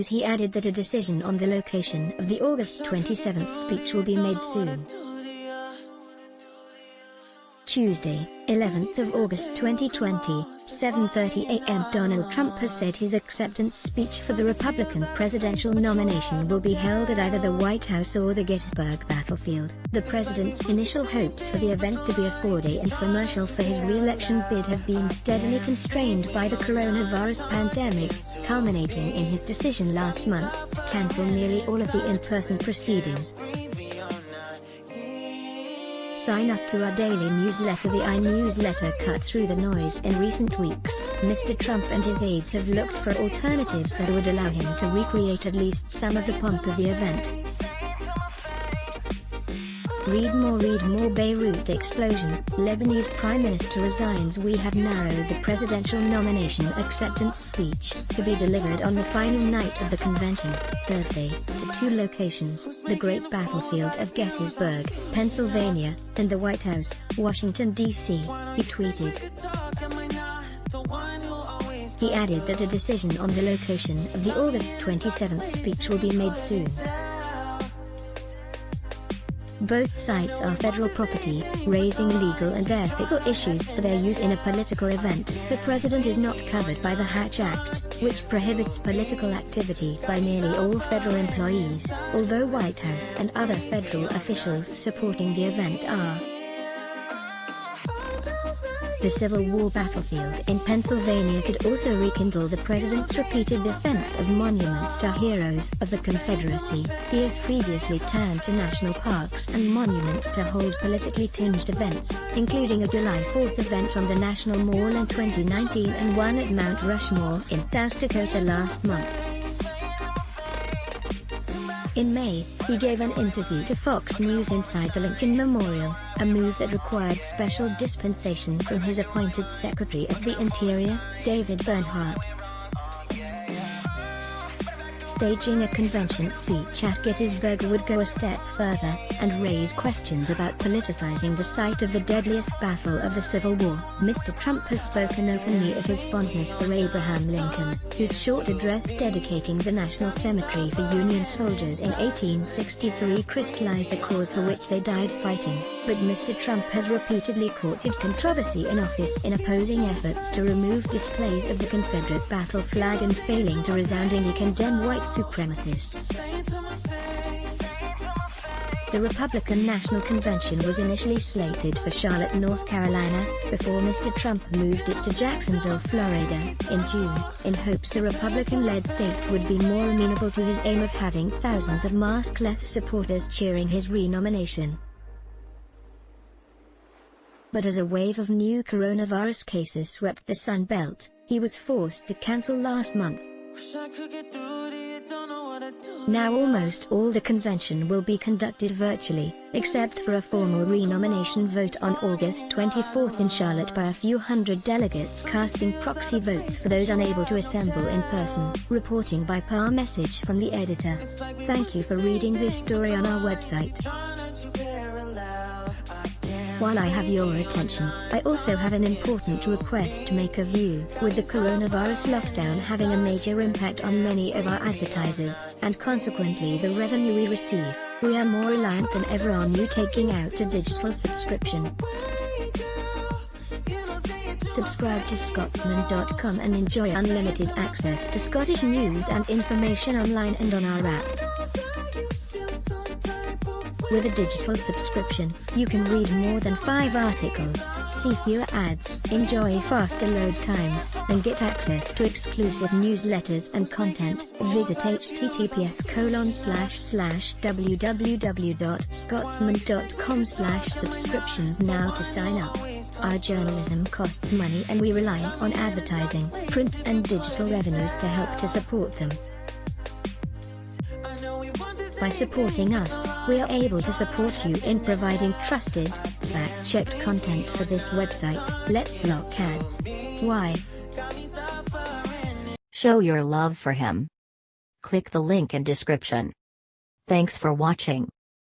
news he added that a decision on the location of the August 27th speech will be made soon. Tuesday, 11th of August 2020, 7:30 a.m. Donald Trump has said his acceptance speech for the Republican presidential nomination will be held at either the White House or the Gettysburg battlefield. The president's initial hopes for the event to be a 4-day infomercial for his re-election bid have been steadily constrained by the coronavirus pandemic, culminating in his decision last month to cancel nearly all of the in-person proceedings. Sign up to our daily newsletter. The iNewsletter cut through the noise in recent weeks. Mr. Trump and his aides have looked for alternatives that would allow him to recreate at least some of the pomp of the event. Read more Beirut explosion, Lebanese Prime Minister resigns. We have narrowed the presidential nomination acceptance speech, to be delivered on the final night of the convention, Thursday, to 2 locations, the Great Battlefield of Gettysburg, Pennsylvania, and the White House, Washington, D.C., he tweeted. He added that a decision on the location of the August 27th speech will be made soon. Both sites are federal property, raising legal and ethical issues for their use in a political event. The president is not covered by the Hatch Act, which prohibits political activity by nearly all federal employees, although White House and other federal officials supporting the event are. The Civil War battlefield in Pennsylvania could also rekindle the president's repeated defense of monuments to heroes of the Confederacy. He has previously turned to national parks and monuments to hold politically tinged events, including a July 4th event on the National Mall in 2019 and one at Mount Rushmore in South Dakota last month. In May, he gave an interview to Fox News inside the Lincoln Memorial, a move that required special dispensation from his appointed Secretary of the Interior, David Bernhardt. Staging a convention speech at Gettysburg would go a step further, and raise questions about politicizing the site of the deadliest battle of the Civil War. Mr. Trump has spoken openly of his fondness for Abraham Lincoln, whose short address dedicating the National Cemetery for Union soldiers in 1863 crystallized the cause for which they died fighting. But Mr. Trump has repeatedly courted controversy in office in opposing efforts to remove displays of the Confederate battle flag and failing to resoundingly condemn white supremacists. The Republican National Convention was initially slated for Charlotte, North Carolina, before Mr. Trump moved it to Jacksonville, Florida, in June, in hopes the Republican-led state would be more amenable to his aim of having thousands of maskless supporters cheering his re-nomination. But as a wave of new coronavirus cases swept the Sun Belt, he was forced to cancel last month. Now almost all the convention will be conducted virtually, except for a formal re-nomination vote on August 24th in Charlotte by a few hundred delegates casting proxy votes for those unable to assemble in person. Reporting by PAR. Message from the editor. Thank you for reading this story on our website. While I have your attention, I also have an important request to make of you. With the coronavirus lockdown having a major impact on many of our advertisers, and consequently the revenue we receive, we are more reliant than ever on you taking out a digital subscription. Subscribe to Scotsman.com and enjoy unlimited access to Scottish news and information online and on our app. With a digital subscription, you can read more than 5 articles, see fewer ads, enjoy faster load times, and get access to exclusive newsletters and content. Visit https://www.scotsman.com/subscriptions now to sign up. Our journalism costs money and we rely on advertising, print and digital revenues to help to support them. By supporting us, we are able to support you in providing trusted, fact-checked content for this website. Let's block ads. Why? Show your love for him. Click the link in description. Thanks for watching.